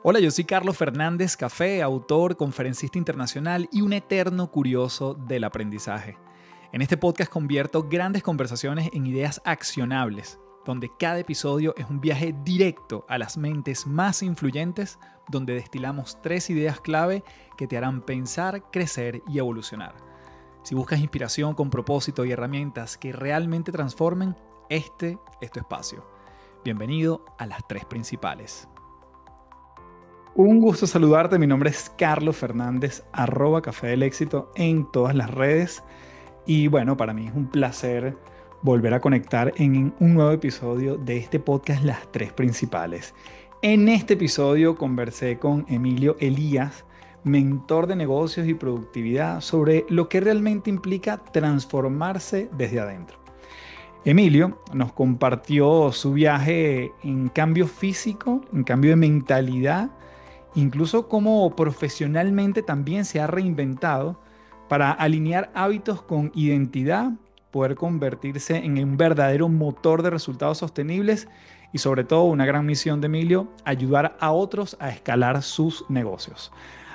Hola, yo soy Carlos Fernández Café, autor, conferencista internacional y un eterno curioso del aprendizaje. En este podcast convierto grandes conversaciones en ideas accionables, donde cada episodio es un viaje directo a las mentes más influyentes, donde destilamos 3 ideas clave que te harán pensar, crecer y evolucionar. Si buscas inspiración con propósito y herramientas que realmente transformen, este es tu espacio. Bienvenido a las 3 principales. Un gusto saludarte, mi nombre es Carlos Fernández, @Café del Éxito en todas las redes. Y bueno, para mí es un placer volver a conectar en un nuevo episodio de este podcast Las 3 Principales. En este episodio conversé con Emilio Elías, mentor de negocios y productividad, sobre lo que realmente implica transformarse desde adentro. Emilio nos compartió su viaje en cambio físico, en cambio de mentalidad, incluso cómo profesionalmente también se ha reinventado para alinear hábitos con identidad, poder convertirse en un verdadero motor de resultados sostenibles y sobre todo una gran misión de Emilio, ayudar a otros a escalar sus negocios.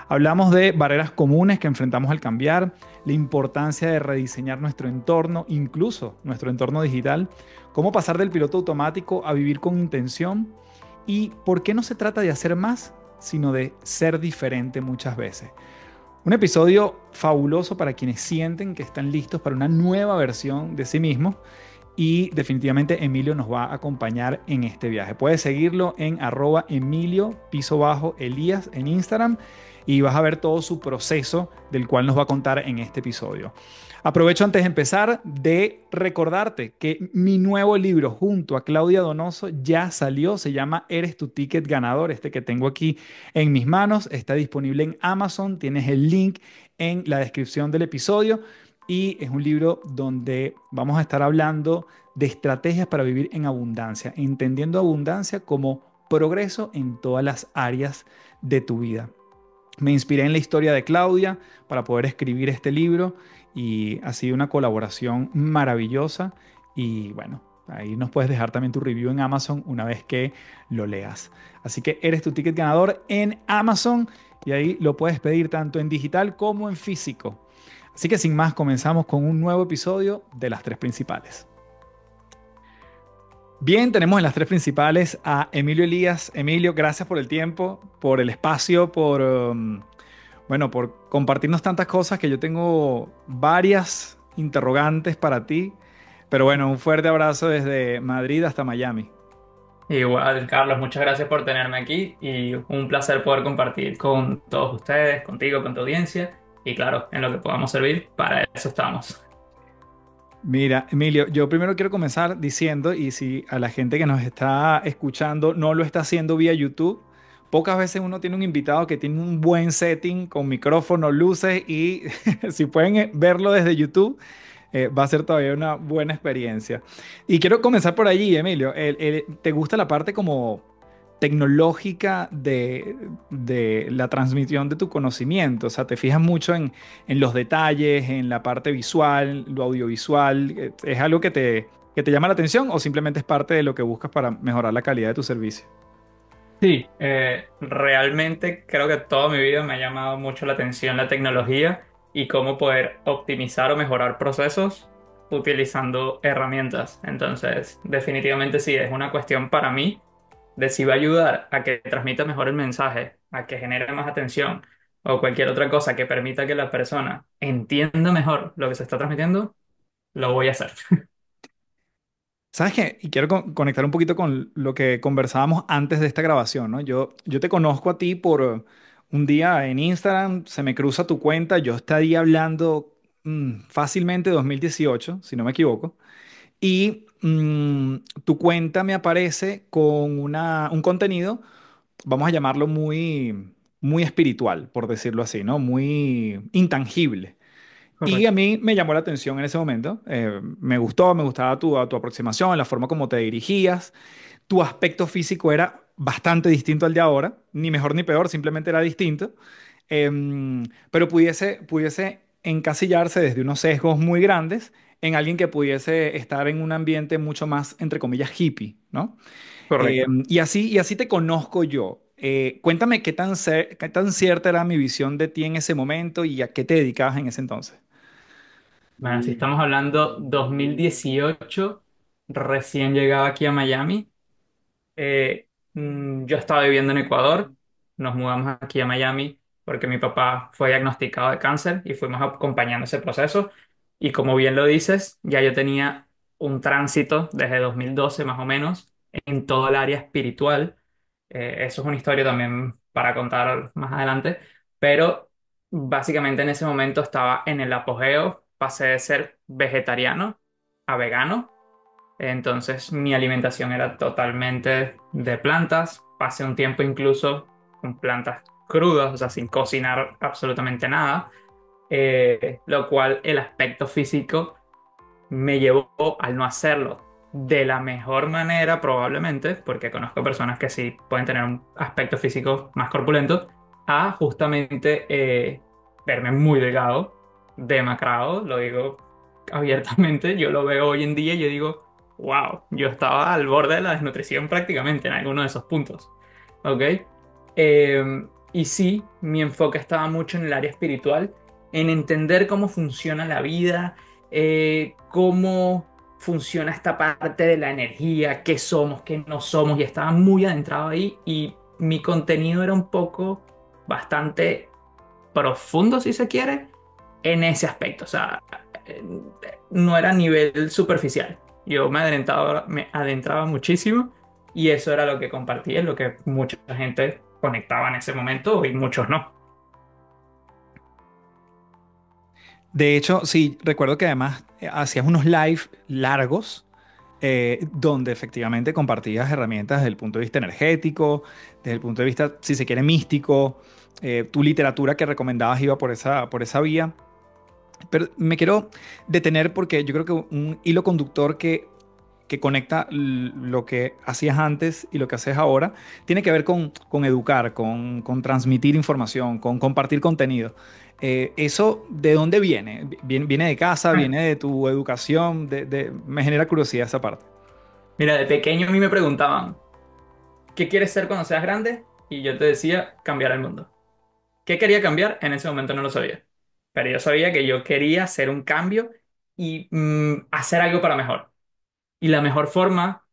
Hablamos de barreras comunes que enfrentamos al cambiar, la importancia de rediseñar nuestro entorno, incluso nuestro entorno digital, cómo pasar del piloto automático a vivir con intención y por qué no se trata de hacer más, sino de ser diferente muchas veces. Un episodio fabuloso para quienes sienten que están listos para una nueva versión de sí mismos y definitivamente Emilio nos va a acompañar en este viaje. Puedes seguirlo en @Emilio_Elías en Instagram y vas a ver todo su proceso del cual nos va a contar en este episodio. Aprovecho antes de empezar de recordarte que mi nuevo libro junto a Claudia Donoso ya salió, se llama Eres tu ticket ganador, este que tengo aquí en mis manos, está disponible en Amazon, tienes el link en la descripción del episodio y es un libro donde vamos a estar hablando de estrategias para vivir en abundancia, entendiendo abundancia como progreso en todas las áreas de tu vida. Me inspiré en la historia de Claudia para poder escribir este libro y ha sido una colaboración maravillosa y bueno, ahí nos puedes dejar también tu review en Amazon una vez que lo leas. Así que eres tu ticket ganador en Amazon y ahí lo puedes pedir tanto en digital como en físico. Así que sin más, comenzamos con un nuevo episodio de Las 3 Principales. Bien, tenemos en Las 3 Principales a Emilio Elías. Emilio, gracias por el tiempo, por el espacio, bueno, por compartirnos tantas cosas que yo tengo varias interrogantes para ti. Pero bueno, un fuerte abrazo desde Madrid hasta Miami. Igual, Carlos, muchas gracias por tenerme aquí y un placer poder compartir con todos ustedes, contigo, con tu audiencia y claro, en lo que podamos servir, para eso estamos. Mira, Emilio, yo primero quiero comenzar diciendo, y si a la gente que nos está escuchando no lo está haciendo vía YouTube, pocas veces uno tiene un invitado que tiene un buen setting con micrófono, luces y si pueden verlo desde YouTube, va a ser todavía una buena experiencia. Y quiero comenzar por allí, Emilio. ¿Te gusta la parte como tecnológica de la transmisión de tu conocimiento? O sea, ¿te fijas mucho en los detalles, en la parte visual, lo audiovisual? ¿Es algo que te llama la atención o simplemente es parte de lo que buscas para mejorar la calidad de tu servicio? Sí, realmente creo que toda mi vida me ha llamado mucho la atención la tecnología y cómo poder optimizar o mejorar procesos utilizando herramientas. Entonces, definitivamente sí, es una cuestión para mí de si va a ayudar a que transmita mejor el mensaje, a que genere más atención o cualquier otra cosa que permita que la persona entienda mejor lo que se está transmitiendo, lo voy a hacer. ¿Sabes qué? Y quiero conectar un poquito con lo que conversábamos antes de esta grabación, ¿no? Yo te conozco a ti por un día en Instagram, se me cruza tu cuenta, yo estaría hablando fácilmente 2018, si no me equivoco, y tu cuenta me aparece con un contenido, vamos a llamarlo muy, muy espiritual, por decirlo así, ¿no? Muy intangible. Y a Correcto. mí me llamó la atención en ese momento. Me gustó, me gustaba tu aproximación, la forma como te dirigías. Tu aspecto físico era bastante distinto al de ahora, ni mejor ni peor, simplemente era distinto. Pero pudiese encasillarse desde unos sesgos muy grandes en alguien que pudiese estar en un ambiente mucho más, entre comillas, hippie, ¿no? Correcto. Y así te conozco yo. Cuéntame qué tan cierta era mi visión de ti en ese momento y a qué te dedicabas en ese entonces. Bueno, si estamos hablando 2018, recién llegaba aquí a Miami. Yo estaba viviendo en Ecuador, nos mudamos aquí a Miami porque mi papá fue diagnosticado de cáncer y fuimos acompañando ese proceso. Y como bien lo dices, ya yo tenía un tránsito desde 2012 más o menos en todo el área espiritual. Eso es una historia también para contar más adelante, pero básicamente en ese momento estaba en el apogeo, pasé de ser vegetariano a vegano. Entonces mi alimentación era totalmente de plantas. Pasé un tiempo incluso con plantas crudas, o sea, sin cocinar absolutamente nada. Lo cual el aspecto físico me llevó al no hacerlo de la mejor manera probablemente, porque conozco personas que sí pueden tener un aspecto físico más corpulento, a justamente verme muy delgado, demacrado, lo digo abiertamente, yo lo veo hoy en día y yo digo, wow, yo estaba al borde de la desnutrición prácticamente en alguno de esos puntos, ¿ok? Y sí, mi enfoque estaba mucho en el área espiritual, en entender cómo funciona la vida, cómo funciona esta parte de la energía, qué somos, qué no somos, y estaba muy adentrado ahí y mi contenido era un poco bastante profundo, si se quiere, en ese aspecto, o sea, eh, no era a nivel superficial, yo me adentraba muchísimo y eso era lo que compartía, lo que mucha gente conectaba en ese momento y muchos no. De hecho, sí, recuerdo que además hacías unos live largos donde efectivamente compartías herramientas desde el punto de vista energético, desde el punto de vista, si se quiere, místico. Tu literatura que recomendabas iba por esa vía. Pero me quiero detener porque yo creo que un hilo conductor que conecta lo que hacías antes y lo que haces ahora tiene que ver con educar, con transmitir información, con compartir contenido. ¿Eso de dónde viene? ¿Viene de casa? ¿Viene de tu educación? Me genera curiosidad esa parte. Mira, de pequeño a mí me preguntaban, ¿qué quieres ser cuando seas grande? Y yo te decía, cambiar el mundo. ¿Qué quería cambiar? En ese momento no lo sabía. Pero yo sabía que yo quería hacer un cambio y hacer algo para mejor. Y la mejor forma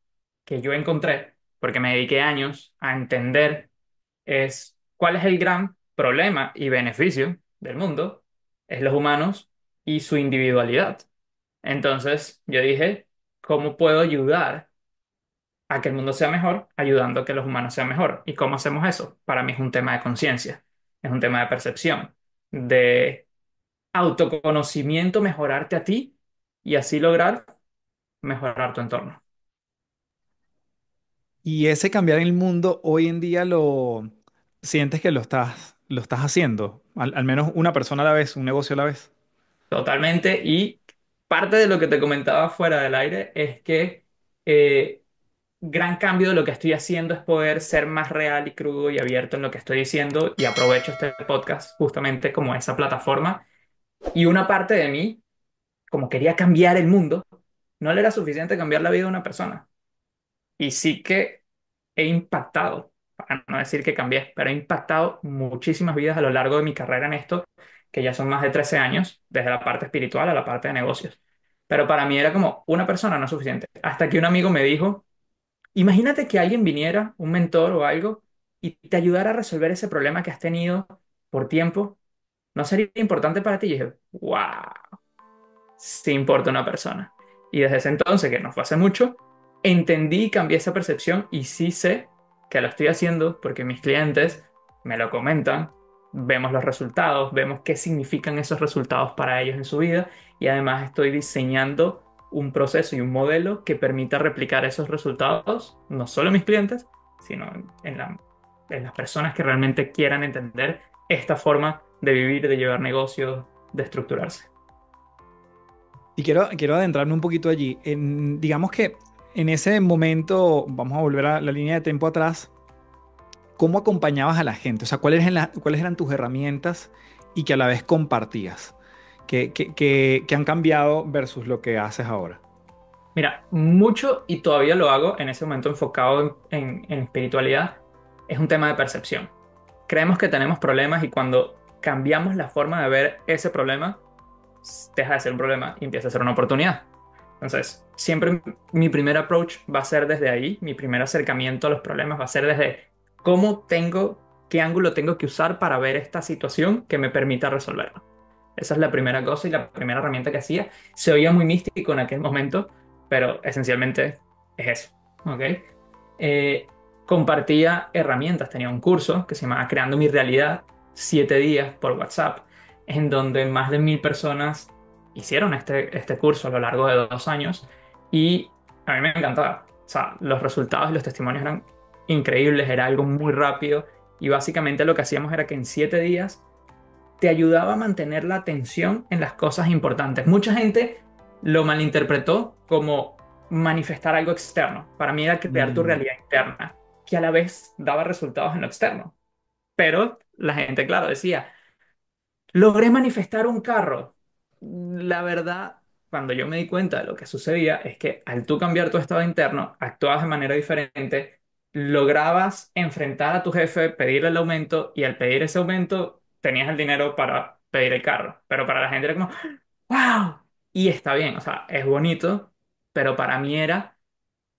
que yo encontré, porque me dediqué años a entender, es cuál es el gran problema y beneficio del mundo, es los humanos y su individualidad. Entonces yo dije, ¿cómo puedo ayudar a que el mundo sea mejor, ayudando a que los humanos sean mejor? ¿Y cómo hacemos eso? Para mí es un tema de conciencia, es un tema de percepción, de autoconocimiento, mejorarte a ti y así lograr mejorar tu entorno. Y ese cambiar el mundo hoy en día lo sientes que lo estás haciendo, al menos una persona a la vez, un negocio a la vez. Totalmente. Y parte de lo que te comentaba fuera del aire es que eh, gran cambio de lo que estoy haciendo es poder ser más real y crudo y abierto en lo que estoy diciendo y aprovecho este podcast justamente como esa plataforma. Y una parte de mí, como quería cambiar el mundo, no le era suficiente cambiar la vida de una persona. Y sí que he impactado, para no decir que cambié, pero he impactado muchísimas vidas a lo largo de mi carrera en esto, que ya son más de 13 años, desde la parte espiritual a la parte de negocios. Pero para mí era como una persona no es suficiente. Hasta que un amigo me dijo, imagínate que alguien viniera, un mentor o algo, y te ayudara a resolver ese problema que has tenido por tiempo. ¿No sería importante para ti? Y dije, wow, sí importa una persona. Y desde ese entonces, que no fue hace mucho, entendí y cambié esa percepción y sí sé que lo estoy haciendo porque mis clientes me lo comentan, vemos los resultados, vemos qué significan esos resultados para ellos en su vida y además estoy diseñando un proceso y un modelo que permita replicar esos resultados, no solo en mis clientes, sino en las personas que realmente quieran entender esta forma de vivir, de llevar negocios, de estructurarse. Y quiero adentrarme un poquito allí. Digamos que en ese momento, vamos a volver a la línea de tiempo atrás, ¿cómo acompañabas a la gente? O sea, cuáles eran tus herramientas y que a la vez compartías? Que han cambiado versus lo que haces ahora? Mira, mucho y todavía lo hago en ese momento enfocado en espiritualidad. es un tema de percepción. Creemos que tenemos problemas y cuando cambiamos la forma de ver ese problema, deja de ser un problema y empieza a ser una oportunidad. Entonces, siempre mi primer approach va a ser desde ahí, mi primer acercamiento a los problemas va a ser desde qué ángulo tengo que usar para ver esta situación que me permita resolverla. Esa es la primera cosa y la primera herramienta que hacía. Se oía muy místico en aquel momento, pero esencialmente es eso, ¿ok? Eh, Compartía herramientas, tenía un curso que se llamaba Creando mi realidad, 7 días por WhatsApp, en donde más de 1.000 personas hicieron este curso a lo largo de 2 años y a mí me encantaba. O sea, los resultados y los testimonios eran increíbles, era algo muy rápido y básicamente lo que hacíamos era que en 7 días te ayudaba a mantener la atención en las cosas importantes. Mucha gente lo malinterpretó como manifestar algo externo. Para mí era crear tu Mm. realidad interna, que a la vez daba resultados en lo externo. Pero la gente, claro, decía, logré manifestar un carro. La verdad, cuando yo me di cuenta de lo que sucedía, es que al tú cambiar tu estado interno, actuabas de manera diferente, lograbas enfrentar a tu jefe, pedirle el aumento y al pedir ese aumento tenías el dinero para pedir el carro. Pero para la gente era como, ¡wow! Y está bien, o sea, es bonito, pero para mí era,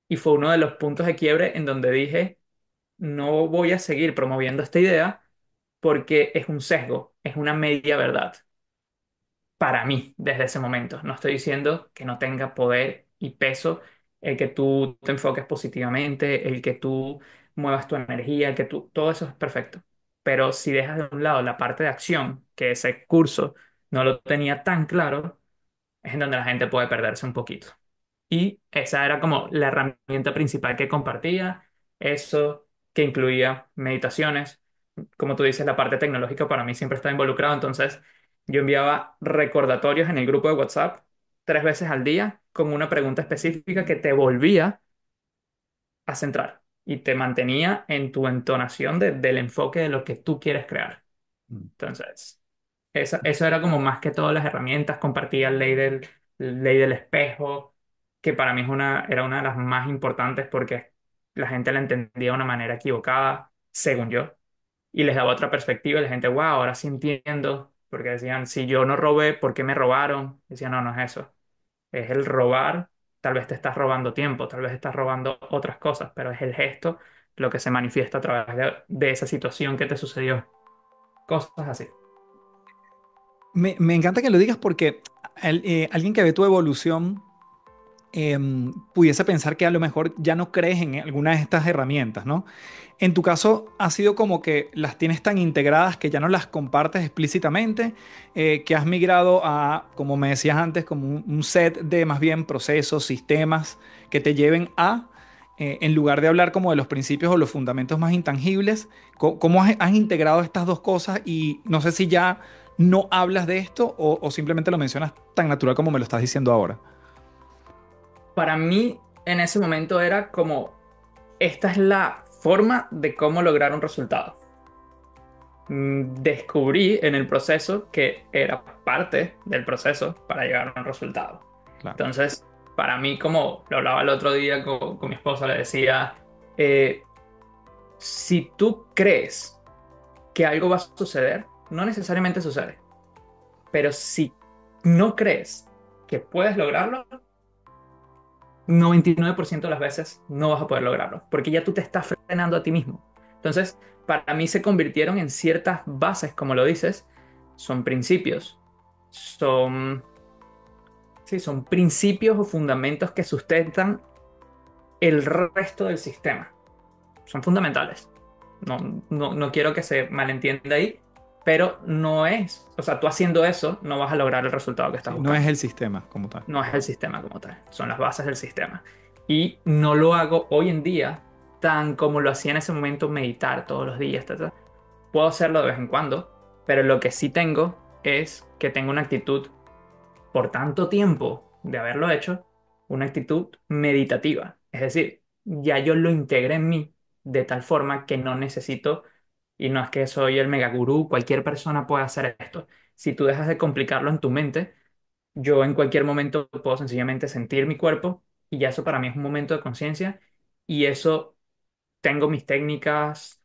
y fue uno de los puntos de quiebre en donde dije, no voy a seguir promoviendo esta idea porque es un sesgo, es una media verdad para mí desde ese momento. No estoy diciendo que no tenga poder y peso el que tú te enfoques positivamente, el que tú muevas tu energía, el que tú, todo eso es perfecto. Pero si dejas de un lado la parte de acción, que ese curso no lo tenía tan claro, es en donde la gente puede perderse un poquito. Y esa era como la herramienta principal que compartía, eso que incluía meditaciones. Como tú dices, la parte tecnológica para mí siempre está involucrado, entonces yo enviaba recordatorios en el grupo de WhatsApp 3 veces al día con una pregunta específica que te volvía a centrar y te mantenía en tu entonación del enfoque de lo que tú quieres crear. Mm. Entonces, eso era como más que todas las herramientas, compartía ley del espejo, que para mí era una de las más importantes porque la gente la entendía de una manera equivocada, según yo, y les daba otra perspectiva y la gente, wow, ahora sí entiendo, porque decían, si yo no robé, ¿por qué me robaron? Decían, no, no es eso, es el robar, tal vez te estás robando tiempo, tal vez estás robando otras cosas, pero es el gesto lo que se manifiesta a través de esa situación que te sucedió, cosas así. Me encanta que lo digas porque alguien que ve tu evolución pudiese pensar que a lo mejor ya no crees en alguna de estas herramientas, ¿no? En tu caso, ha sido como que las tienes tan integradas que ya no las compartes explícitamente, que has migrado a, como me decías antes, como un set de más bien procesos, sistemas que te lleven a, en lugar de hablar como de los principios o los fundamentos más intangibles, ¿cómo has integrado estas dos cosas? Y no sé si ya no hablas de esto o simplemente lo mencionas tan natural como me lo estás diciendo ahora. Para mí, en ese momento era como, esta es la forma de cómo lograr un resultado. Descubrí en el proceso que era parte del proceso para llegar a un resultado. Claro. Entonces, para mí, como lo hablaba el otro día con mi esposa, le decía, eh, si tú crees que algo va a suceder, no necesariamente sucede, pero si no crees que puedes lograrlo, 99% de las veces no vas a poder lograrlo, porque ya tú te estás frenando a ti mismo. Entonces, para mí se convirtieron en ciertas bases, como lo dices, son principios, son, sí, son principios o fundamentos que sustentan el resto del sistema. Son fundamentales. No quiero que se malentienda ahí, pero no es, o sea, tú haciendo eso no vas a lograr el resultado que estás Sí, no es buscando. el sistema como tal. No es el sistema como tal, son las bases del sistema. Y no lo hago hoy en día tan como lo hacía en ese momento, meditar todos los días. Ta, ta. Puedo hacerlo de vez en cuando, pero lo que sí tengo es que tengo una actitud, por tanto tiempo de haberlo hecho, una actitud meditativa. Es decir, ya yo lo integré en mí de tal forma que no necesito, y no es que soy el megagurú, cualquier persona puede hacer esto. Si tú dejas de complicarlo en tu mente, yo en cualquier momento puedo sencillamente sentir mi cuerpo y ya eso para mí es un momento de conciencia y eso tengo mis técnicas,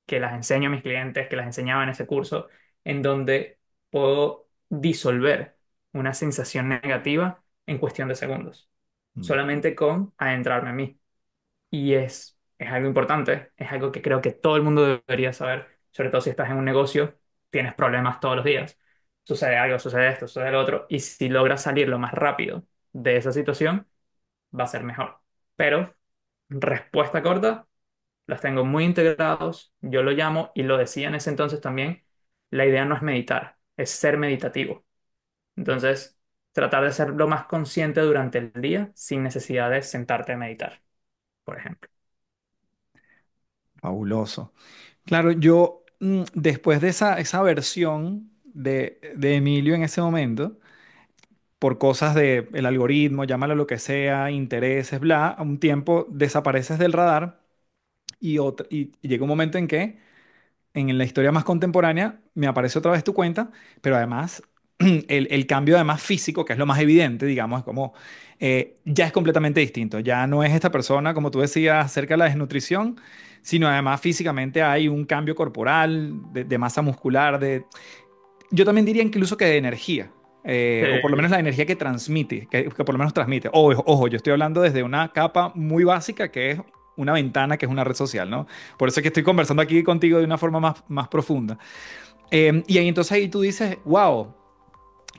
que las enseño a mis clientes, que las enseñaba en ese curso, en donde puedo disolver una sensación negativa en cuestión de segundos, Mm. solamente con adentrarme en mí. Y es algo importante, es algo que creo que todo el mundo debería saber, sobre todo si estás en un negocio, tienes problemas todos los días. Sucede algo, sucede esto, sucede lo otro, y si logras salir lo más rápido de esa situación, va a ser mejor. Pero, respuesta corta, los tengo muy integrados, yo lo llamo, y lo decía en ese entonces también, la idea no es meditar, es ser meditativo. Entonces, tratar de ser lo más consciente durante el día sin necesidad de sentarte a meditar, por ejemplo. Fabuloso. Claro, yo después de esa versión de Emilio en ese momento, por cosas del algoritmo, llámalo lo que sea, intereses, bla, a un tiempo desapareces del radar y llega un momento en que en la historia más contemporánea me aparece otra vez tu cuenta, pero además el cambio además físico, que es lo más evidente, digamos, es como ya es completamente distinto. Ya no es esta persona, como tú decías, acerca de la desnutrición, sino además físicamente hay un cambio corporal, de masa muscular, yo también diría incluso que de energía. O por lo menos Sí. la energía que transmite, que por lo menos transmite. Ojo, yo estoy hablando desde una capa muy básica que es una ventana, que es una red social, ¿no? Por eso es que estoy conversando aquí contigo de una forma más profunda. Y ahí entonces ahí tú dices, wow,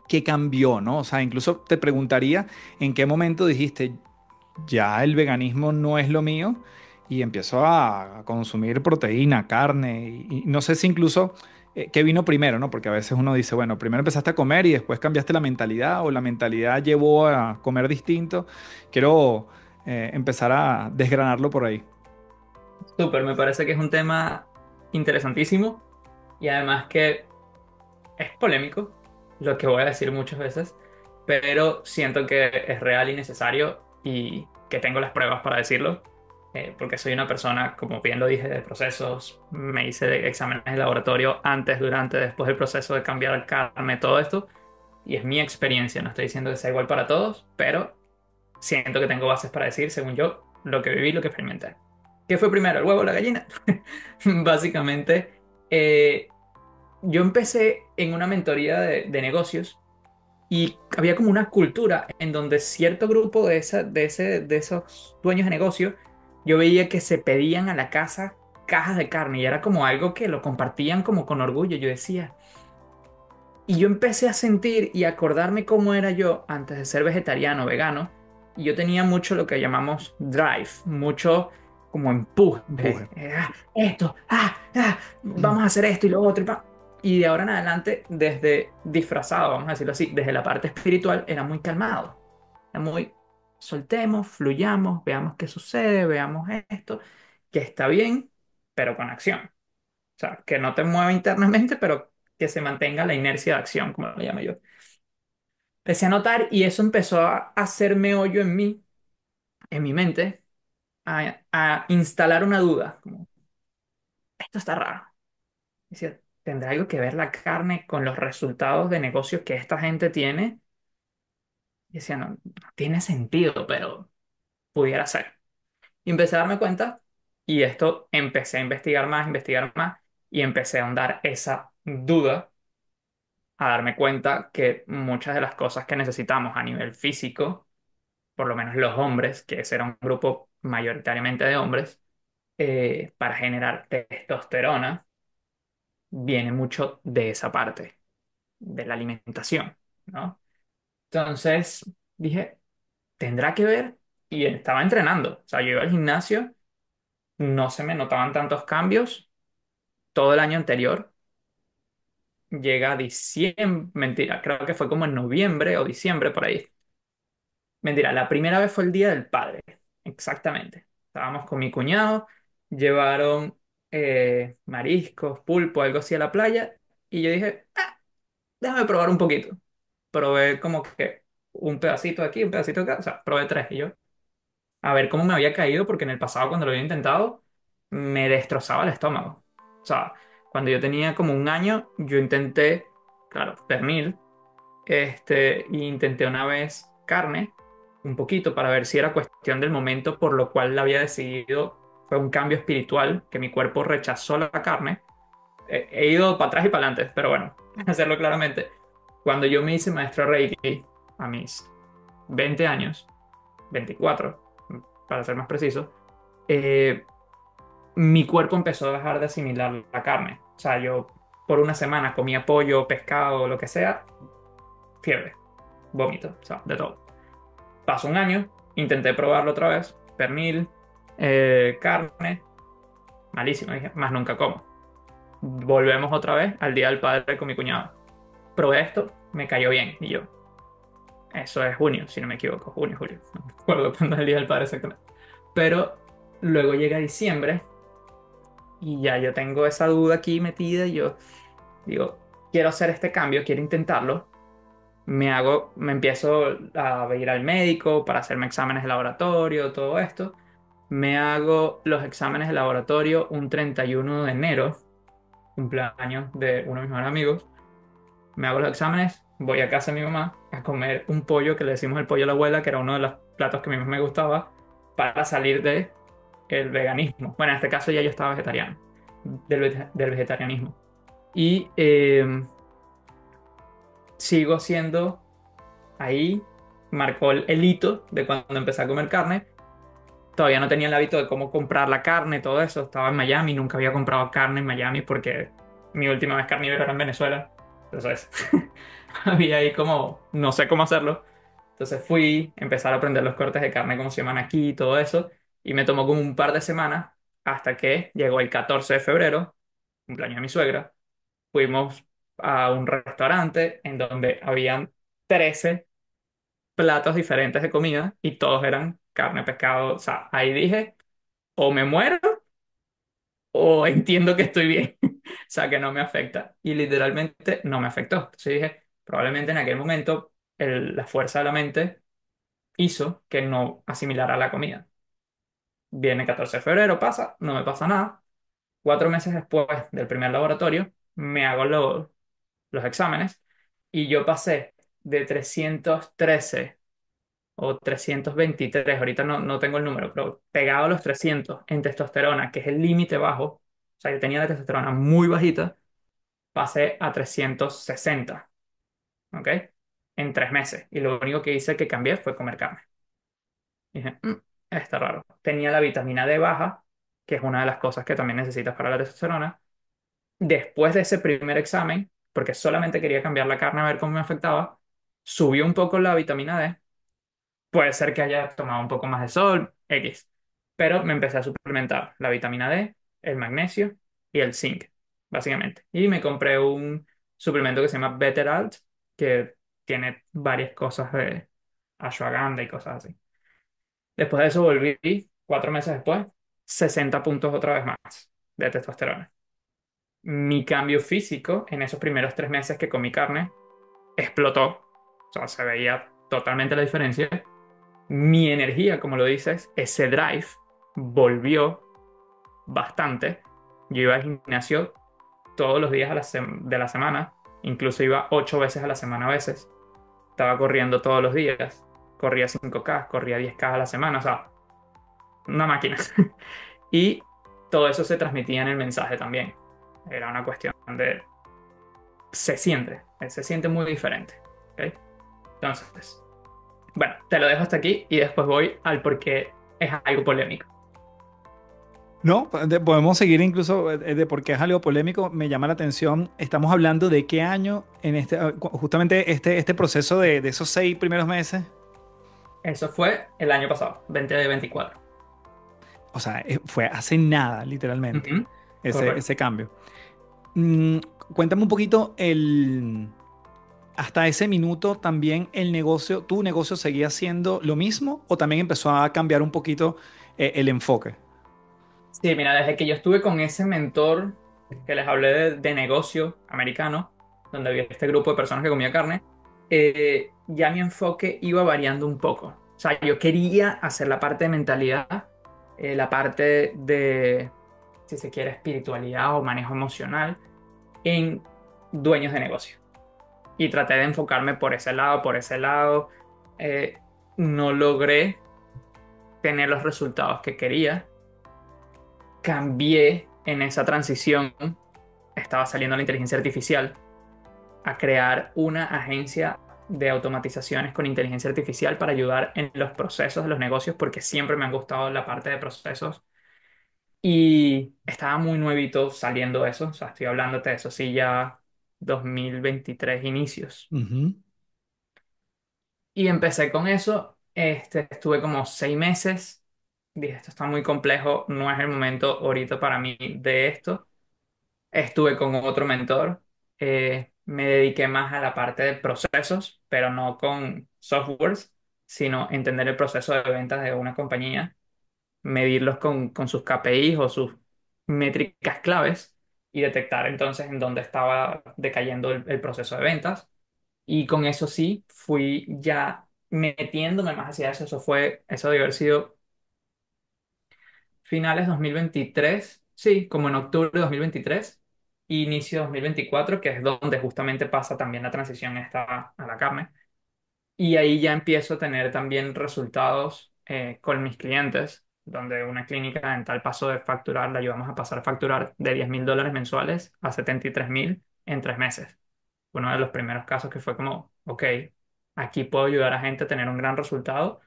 ¿qué cambió, no? O sea, incluso te preguntaría en qué momento dijiste, ya el veganismo no es lo mío y empiezo a consumir proteína, carne y no sé si incluso qué vino primero, ¿no? Porque a veces uno dice, bueno, primero empezaste a comer y después cambiaste la mentalidad o la mentalidad llevó a comer distinto. Quiero empezar a desgranarlo por ahí. Súper, me parece que es un tema interesantísimo y además que es polémico, lo que voy a decir muchas veces, pero siento que es real y necesario y que tengo las pruebas para decirlo, porque soy una persona, como bien lo dije, de procesos, me hice de exámenes de laboratorio antes, durante, después del proceso de cambiar el carne, todo esto, y es mi experiencia, no estoy diciendo que sea igual para todos, pero siento que tengo bases para decir, según yo, lo que viví, lo que experimenté. ¿Qué fue primero, el huevo o la gallina? Básicamente, yo empecé en una mentoría de negocios y había como una cultura en donde cierto grupo de esos dueños de negocio, yo veía que se pedían a la casa cajas de carne y era como algo que lo compartían como con orgullo. Yo decía, y yo empecé a sentir y acordarme cómo era yo antes de ser vegetariano, vegano, y yo tenía mucho lo que llamamos drive, mucho como empuje. Empuje. Esto, vamos a hacer esto y lo otro. Y de ahora en adelante, desde disfrazado, vamos a decirlo así, desde la parte espiritual, era muy calmado. Era muy, soltemos, fluyamos, veamos qué sucede, veamos esto, que está bien, pero con acción. O sea, que no te mueva internamente, pero que se mantenga la inercia de acción, como lo llamo yo. Empecé a notar y eso empezó a hacerme hoyo en mi mente, a instalar una duda, como, esto está raro. Decía, ¿tendrá algo que ver la carne con los resultados de negocios que esta gente tiene? Y decía, no, no tiene sentido, pero pudiera ser. Y empecé a darme cuenta y esto empecé a investigar más y empecé a ahondar esa duda, a darme cuenta que muchas de las cosas que necesitamos a nivel físico, por lo menos los hombres, que ese era un grupo mayoritariamente de hombres, para generar testosterona, viene mucho de esa parte, de la alimentación, ¿no? Entonces dije, ¿tendrá que ver? Y estaba entrenando, o sea, yo iba al gimnasio, no se me notaban tantos cambios todo el año anterior. Llega diciembre, mentira, creo que fue como en noviembre o diciembre por ahí. Mentira, la primera vez fue el Día del Padre, exactamente. Estábamos con mi cuñado, llevaron mariscos, pulpo, algo así a la playa, y yo dije, déjame probar un poquito. Probé como que un pedacito aquí, un pedacito acá, o sea, probé tres, y yo, a ver cómo me había caído, porque en el pasado cuando lo había intentado, me destrozaba el estómago. O sea, cuando yo tenía como un año, yo intenté, claro, pernil, y intenté una vez carne, un poquito, para ver si era cuestión del momento por lo cual la había decidido fue un cambio espiritual que mi cuerpo rechazó la carne. He ido para atrás y para adelante, pero bueno, hacerlo claramente. Cuando yo me hice maestro de Reiki a mis 20 años, 24, para ser más preciso, eh, mi cuerpo empezó a dejar de asimilar la carne. O sea, yo por una semana comía pollo, pescado, lo que sea, fiebre, vómito, o sea, de todo. Pasó un año, intenté probarlo otra vez, pernil, carne, malísimo, dije, más nunca como. Volvemos otra vez al Día del Padre con mi cuñado. Probé esto, me cayó bien, y yo, eso es junio, si no me equivoco, junio, julio, no me acuerdo cuándo es el Día del Padre exactamente. Pero luego llega diciembre y ya yo tengo esa duda aquí metida y yo digo, quiero hacer este cambio, quiero intentarlo. Me empiezo a ir al médico para hacerme exámenes de laboratorio, todo esto. Me hago los exámenes de laboratorio un 31 de enero, cumpleaños de uno de mis mejores amigos. Me hago los exámenes, voy a casa de mi mamá a comer un pollo que le decimos el pollo a la abuela, que era uno de los platos que a mí más me gustaba, para salir de el veganismo. Bueno, en este caso ya yo estaba vegetariano, del vegetarianismo. Y sigo siendo ahí, marcó el hito de cuando empecé a comer carne. Todavía no tenía el hábito de cómo comprar la carne, todo eso. Estaba en Miami, nunca había comprado carne en Miami porque mi última vez carnívoro era en Venezuela. Entonces, había ahí como, no sé cómo hacerlo. Entonces fui, empezar a aprender los cortes de carne, cómo se llaman aquí y todo eso. Y me tomó como un par de semanas hasta que llegó el 14 de febrero, cumpleaños de mi suegra. Fuimos a un restaurante en donde habían 13 platos diferentes de comida y todos eran carne, pescado. O sea, ahí dije, o me muero o entiendo que estoy bien. O sea, que no me afecta. Y literalmente no me afectó. Entonces dije, probablemente en aquel momento la fuerza de la mente hizo que no asimilara la comida. Viene 14 de febrero, pasa, no me pasa nada. 4 meses después del primer laboratorio, me hago los exámenes y yo pasé de 313 o 323, ahorita no tengo el número, pero pegado a los 300 en testosterona, que es el límite bajo, o sea, yo tenía la testosterona muy bajita, pasé a 360, ¿ok? En 3 meses. Y lo único que hice que cambié fue comer carne. Y dije, está raro. Tenía la vitamina D baja, que es una de las cosas que también necesitas para la testosterona. Después de ese primer examen, porque solamente quería cambiar la carne a ver cómo me afectaba, subió un poco la vitamina D. Puede ser que haya tomado un poco más de sol, X. Pero me empecé a suplementar la vitamina D, el magnesio y el zinc, básicamente. Y me compré un suplemento que se llama Better Alt, que tiene varias cosas de ashwagandha y cosas así. Después de eso volví, 4 meses después, 60 puntos otra vez más de testosterona. Mi cambio físico en esos primeros 3 meses que comí carne explotó. O sea, se veía totalmente la diferencia. Mi energía, como lo dices, ese drive volvió bastante. Yo iba al gimnasio todos los días de la semana, incluso iba 8 veces a la semana a veces. Estaba corriendo todos los días, corría 5K, corría 10K a la semana, o sea, una máquina. Y todo eso se transmitía en el mensaje también. Era una cuestión de... se siente muy diferente. ¿Ok? Entonces, bueno, te lo dejo hasta aquí y después voy al por qué es algo polémico. No, podemos seguir incluso de por qué es algo polémico. Me llama la atención. Estamos hablando de qué año en justamente este proceso de esos 6 primeros meses. Eso fue el año pasado, 2024. O sea, fue hace nada, literalmente, Ujú, ese correcto. cambio. Mm, Cuéntame un poquito hasta ese minuto también tu negocio seguía siendo lo mismo o también empezó a cambiar un poquito el enfoque. Sí, mira, desde que yo estuve con ese mentor que les hablé de negocio americano, donde había este grupo de personas que comía carne, ya mi enfoque iba variando un poco. O sea, yo quería hacer la parte de mentalidad, la parte de, si se quiere, espiritualidad o manejo emocional en dueños de negocio. Y traté de enfocarme por ese lado, por ese lado. No logré tener los resultados que quería. cambié en esa transición, estaba saliendo la inteligencia artificial, a crear una agencia de automatizaciones con inteligencia artificial para ayudar en los procesos de los negocios, porque siempre me han gustado la parte de procesos. Y estaba muy nuevito saliendo eso, o sea, estoy hablándote de eso, sí, ya 2023 inicios. Ujú. Y empecé con eso, estuve como 6 meses, dije, esto está muy complejo, no es el momento ahorita para mí de esto. Estuve con otro mentor, me dediqué más a la parte de procesos, pero no con softwares, sino entender el proceso de ventas de una compañía, medirlos con sus KPIs o sus métricas claves y detectar entonces en dónde estaba decayendo el proceso de ventas. Y con eso sí, fui ya metiéndome más hacia eso. Eso debe haber sido finales 2023, sí, como en octubre de 2023, inicio de 2024, que es donde justamente pasa también la transición esta a la carne. Y ahí ya empiezo a tener también resultados con mis clientes, donde una clínica dental pasó de facturar, la ayudamos a pasar a facturar de $10,000 mensuales a 73,000 en 3 meses. Uno de los primeros casos que fue como, ok, aquí puedo ayudar a gente a tener un gran resultado,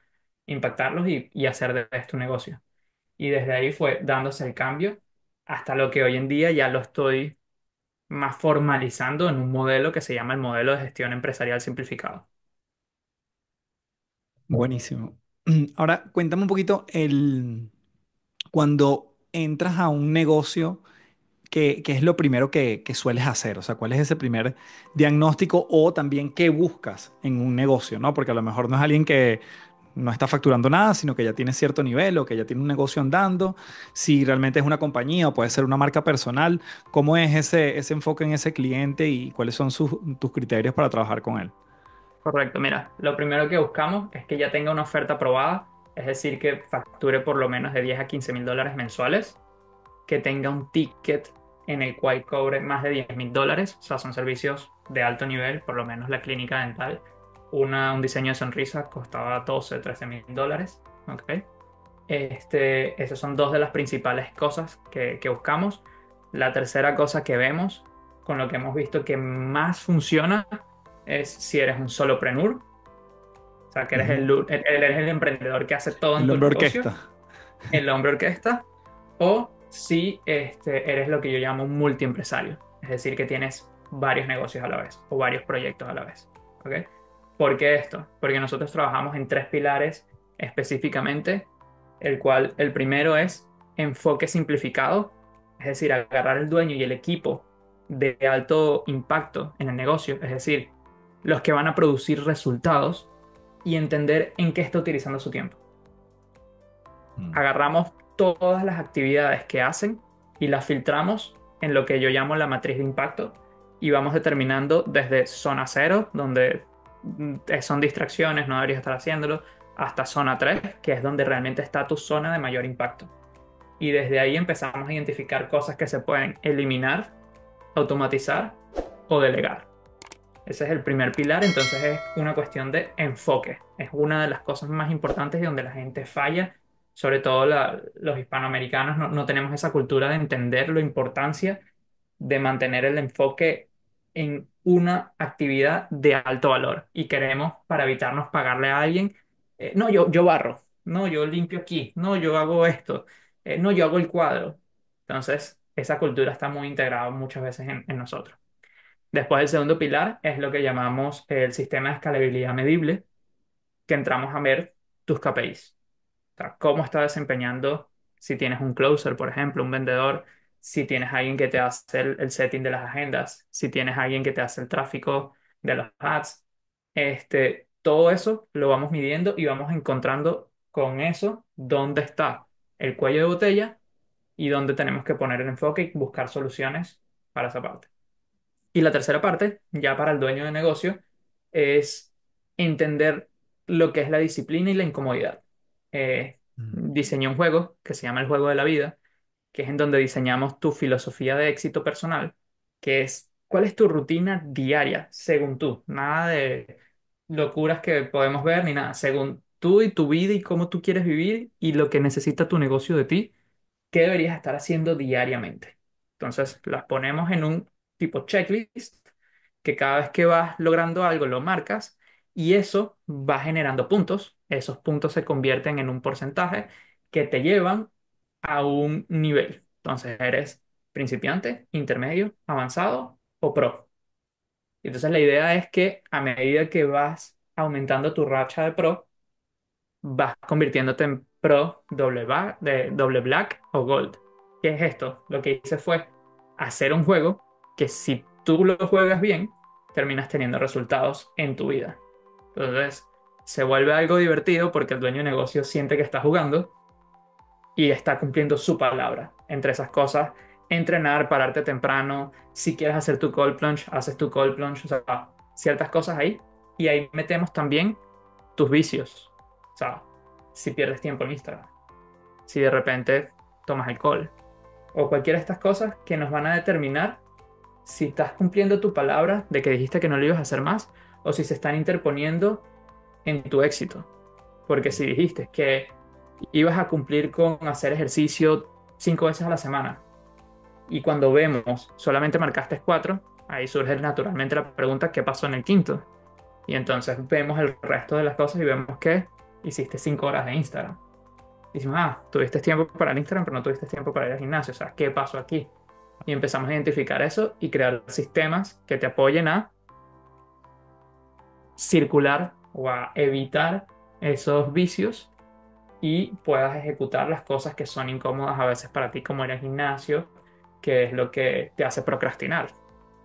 impactarlos y hacer de esto un negocio. Y desde ahí fue dándose el cambio hasta lo que hoy en día ya lo estoy más formalizando en un modelo que se llama el modelo de gestión empresarial simplificado. Buenísimo. Ahora, cuéntame un poquito cuando entras a un negocio, ¿qué es lo primero que sueles hacer? O sea, ¿cuál es ese primer diagnóstico o también qué buscas en un negocio, ¿no? Porque a lo mejor no es alguien que no está facturando nada, sino que ya tiene cierto nivel o que ya tiene un negocio andando. Si realmente es una compañía o puede ser una marca personal, ¿cómo es ese enfoque en ese cliente y cuáles son tus criterios para trabajar con él? Correcto, mira, lo primero que buscamos es que ya tenga una oferta aprobada, es decir, que facture por lo menos de 10 a 15 mil dólares mensuales, que tenga un ticket en el cual cobre más de 10,000 dólares, o sea, son servicios de alto nivel, por lo menos la clínica dental. Un diseño de sonrisa costaba 12, 13,000 dólares, ¿ok? Esas son dos de las principales cosas que buscamos. La tercera cosa que vemos, con lo que hemos visto que más funciona, es si eres un solopreneur, o sea, que eres Ujú. eres el emprendedor que hace todo en El tu hombre negocio, orquesta. el hombre orquesta, o si eres lo que yo llamo un multiempresario, es decir, que tienes varios negocios a la vez o varios proyectos a la vez. ¿Ok? ¿Por qué esto? Porque nosotros trabajamos en tres pilares específicamente, el cual el primero es enfoque simplificado, es decir, agarrar el dueño y el equipo de alto impacto en el negocio, es decir, los que van a producir resultados y entender en qué está utilizando su tiempo. Mm. Agarramos todas las actividades que hacen y las filtramos en lo que yo llamo la matriz de impacto y vamos determinando desde zona cero, donde son distracciones, no deberías estar haciéndolo, hasta zona 3, que es donde realmente está tu zona de mayor impacto. Y desde ahí empezamos a identificar cosas que se pueden eliminar, automatizar o delegar. Ese es el primer pilar, entonces es una cuestión de enfoque. Es una de las cosas más importantes y donde la gente falla, sobre todo los hispanoamericanos, no tenemos esa cultura de entender la importancia de mantener el enfoque en una actividad de alto valor. Y queremos, para evitarnos pagarle a alguien, no, yo barro, no, yo limpio aquí, no, yo hago esto, no, yo hago el cuadro. Entonces, esa cultura está muy integrada muchas veces en nosotros. Después el segundo pilar es lo que llamamos el sistema de escalabilidad medible, que entramos a ver tus KPIs. O sea, cómo está desempeñando si tienes un closer, por ejemplo, un vendedor, si tienes alguien que te hace el setting de las agendas, si tienes alguien que te hace el tráfico de los ads. Todo eso lo vamos midiendo y vamos encontrando con eso dónde está el cuello de botella y dónde tenemos que poner el enfoque y buscar soluciones para esa parte. Y la tercera parte, ya para el dueño de negocio, es entender lo que es la disciplina y la incomodidad. Mm. Diseñé un juego que se llama el juego de la vida, que es en donde diseñamos tu filosofía de éxito personal, que es cuál es tu rutina diaria, según tú. Nada de locuras que podemos ver ni nada, según tú y tu vida y cómo tú quieres vivir y lo que necesita tu negocio de ti qué deberías estar haciendo diariamente. Entonces, las ponemos en un tipo checklist que cada vez que vas logrando algo lo marcas y eso va generando puntos. Esos puntos se convierten en un porcentaje que te llevan a un nivel. Entonces, eres principiante, intermedio, avanzado o pro. Y entonces, la idea es que a medida que vas aumentando tu racha de pro, vas convirtiéndote en pro de doble black o gold. ¿Qué es esto? Lo que hice fue hacer un juego que si tú lo juegas bien, terminas teniendo resultados en tu vida. Entonces, se vuelve algo divertido porque el dueño de negocio siente que está jugando y está cumpliendo su palabra. Entre esas cosas, entrenar, pararte temprano, si quieres hacer tu cold plunge, haces tu cold plunge, o sea, ciertas cosas ahí. Y ahí metemos también tus vicios. O sea, si pierdes tiempo en Instagram, si de repente tomas alcohol o cualquiera de estas cosas que nos van a determinar si estás cumpliendo tu palabra de que dijiste que no lo ibas a hacer más o si se están interponiendo en tu éxito. Porque si dijiste que ibas a cumplir con hacer ejercicio 5 veces a la semana y cuando vemos solamente marcaste 4, ahí surge naturalmente la pregunta, ¿qué pasó en el quinto? Y entonces vemos el resto de las cosas y vemos que hiciste 5 horas de Instagram. Y decimos, tuviste tiempo para el Instagram, pero no tuviste tiempo para ir al gimnasio. O sea, ¿qué pasó aquí? Y empezamos a identificar eso y crear sistemas que te apoyen a circular o a evitar esos vicios y puedas ejecutar las cosas que son incómodas a veces para ti, como ir al gimnasio, que es lo que te hace procrastinar,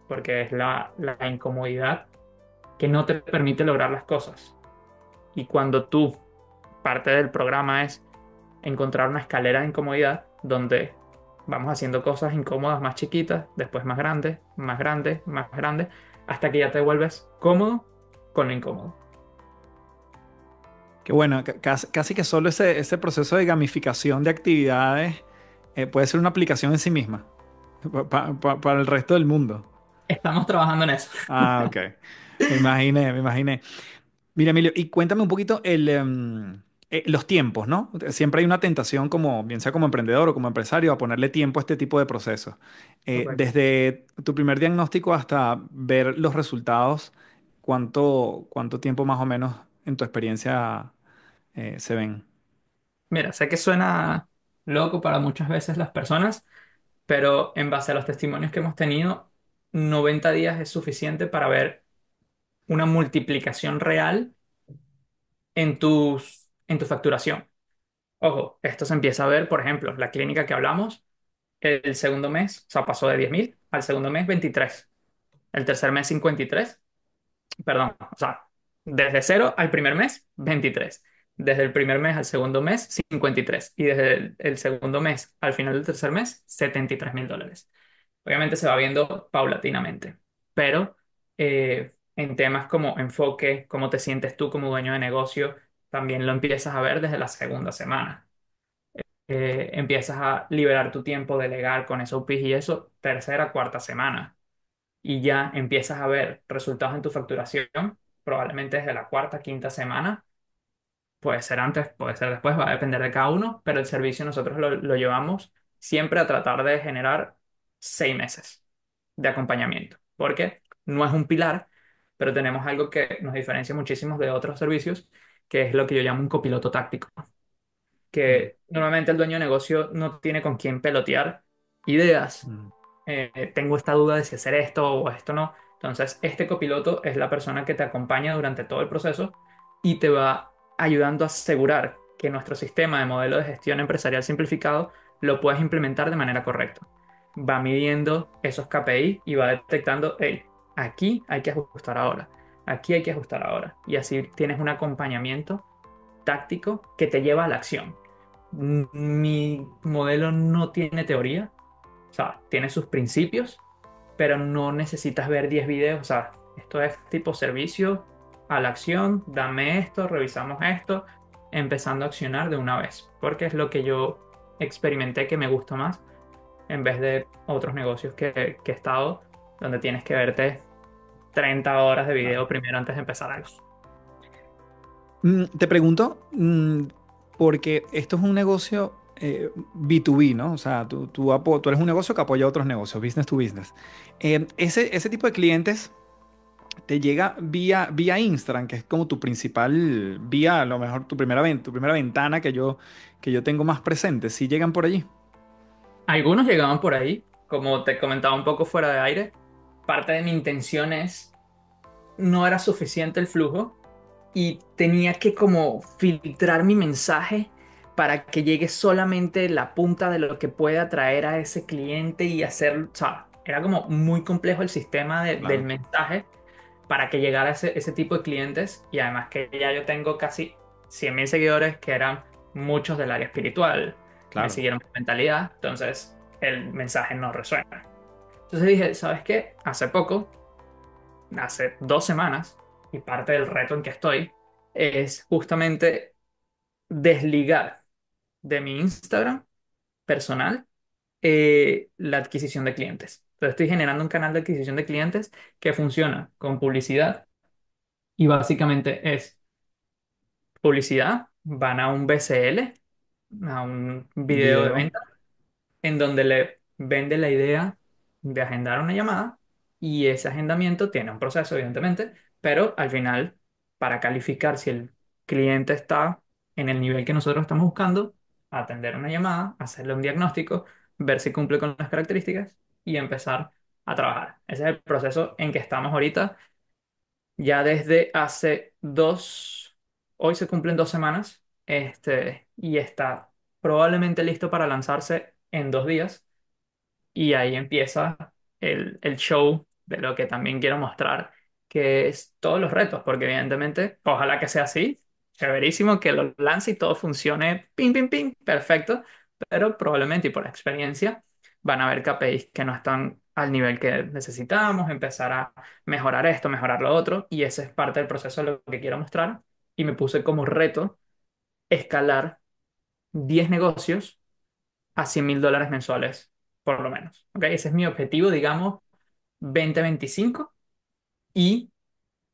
porque es la incomodidad que no te permite lograr las cosas. Y cuando tú, parte del programa es encontrar una escalera de incomodidad donde vamos haciendo cosas incómodas más chiquitas, después más grandes, más grandes, más grandes, hasta que ya te vuelves cómodo con lo incómodo. Que bueno, casi que solo ese proceso de gamificación de actividades puede ser una aplicación en sí misma para el resto del mundo. Estamos trabajando en eso. Ah, ok. Me imaginé, me imaginé. Mira, Emilio, y cuéntame un poquito los tiempos, ¿no? Siempre hay una tentación, como, bien sea como emprendedor o como empresario, a ponerle tiempo a este tipo de procesos. Correcto. Desde tu primer diagnóstico hasta ver los resultados, ¿cuánto tiempo más o menos en tu experiencia se ven? Mira, sé que suena loco para muchas veces las personas, pero en base a los testimonios que hemos tenido, 90 días es suficiente para ver una multiplicación real en tu facturación. Ojo, esto se empieza a ver, por ejemplo, la clínica que hablamos, el segundo mes, o sea, pasó de 10.000 al segundo mes 23, el tercer mes 53, perdón, o sea, desde cero al primer mes 23, desde el primer mes al segundo mes 53 y desde el segundo mes al final del tercer mes $73.000. Obviamente se va viendo paulatinamente, pero en temas como enfoque, cómo te sientes tú como dueño de negocio, también lo empiezas a ver desde la segunda semana. Empiezas a liberar tu tiempo, delegar con SOPs y eso, tercera, cuarta semana. Y ya empiezas a ver resultados en tu facturación, probablemente desde la cuarta, quinta semana. Puede ser antes, puede ser después, va a depender de cada uno, pero el servicio nosotros lo llevamos siempre a tratar de generar 6 meses de acompañamiento, porque no es un pilar, pero tenemos algo que nos diferencia muchísimo de otros servicios, que es lo que yo llamo un copiloto táctico, Mm, que normalmente el dueño de negocio no tiene con quién pelotear ideas. mm, Tengo esta duda de si hacer esto o esto no. Entonces, este copiloto es la persona que te acompaña durante todo el proceso y te va ayudando a asegurar que nuestro sistema de modelo de gestión empresarial simplificado lo puedes implementar de manera correcta. Va midiendo esos KPI y va detectando, hey, aquí hay que ajustar ahora, aquí hay que ajustar ahora. Y así tienes un acompañamiento táctico que te lleva a la acción. Mi modelo no tiene teoría, o sea, tiene sus principios, pero no necesitas ver 10 videos. O sea, esto es tipo servicio a la acción, dame esto, revisamos esto, empezando a accionar de una vez, porque es lo que yo experimenté que me gusta más en vez de otros negocios que he estado, donde tienes que verte 30 horas de claro. video primero antes de empezar algo. Te pregunto, porque esto es un negocio. B2B, ¿no? O sea, tú eres un negocio que apoya a otros negocios, business to business. Ese tipo de clientes te llega vía Instagram, que es como tu principal vía, a lo mejor tu primera ventana que yo tengo más presente. Si llegan por allí. Algunos llegaban por ahí, como te comentaba un poco fuera de aire. Parte de mi intención es, no era suficiente el flujo y tenía que como filtrar mi mensaje para que llegue solamente la punta de lo que puede atraer a ese cliente y hacer, o sea, era como muy complejo el sistema del Claro, mensaje para que llegara ese tipo de clientes y además que ya yo tengo casi 100.000 seguidores que eran muchos del área espiritual, me claro. siguieron por mentalidad, entonces el mensaje no resuena. Entonces dije, ¿sabes qué? Hace poco, hace 2 semanas, y parte del reto en que estoy es justamente desligar de mi Instagram personal la adquisición de clientes. Entonces estoy generando un canal de adquisición de clientes que funciona con publicidad y básicamente es publicidad, van a un BCL, a un video de Video. venta, en donde le vende la idea de agendar una llamada y ese agendamiento tiene un proceso, evidentemente, pero al final, para calificar si el cliente está en el nivel que nosotros estamos buscando, atender una llamada, hacerle un diagnóstico, ver si cumple con las características y empezar a trabajar. Ese es el proceso en que estamos ahorita ya desde hace hoy se cumplen 2 semanas, y está probablemente listo para lanzarse en 2 días. Y ahí empieza el show de lo que también quiero mostrar, que es todos los retos, porque evidentemente, ojalá que sea así, chéverísimo, que lo lance y todo funcione, ping, ping, ping, perfecto, pero probablemente y por experiencia van a haber KPIs que no están al nivel que necesitamos, empezar a mejorar esto, mejorar lo otro, y ese es parte del proceso de lo que quiero mostrar, y me puse como reto escalar 10 negocios a $100.000 mensuales, por lo menos. ¿Ok? Ese es mi objetivo, digamos, 2025. Y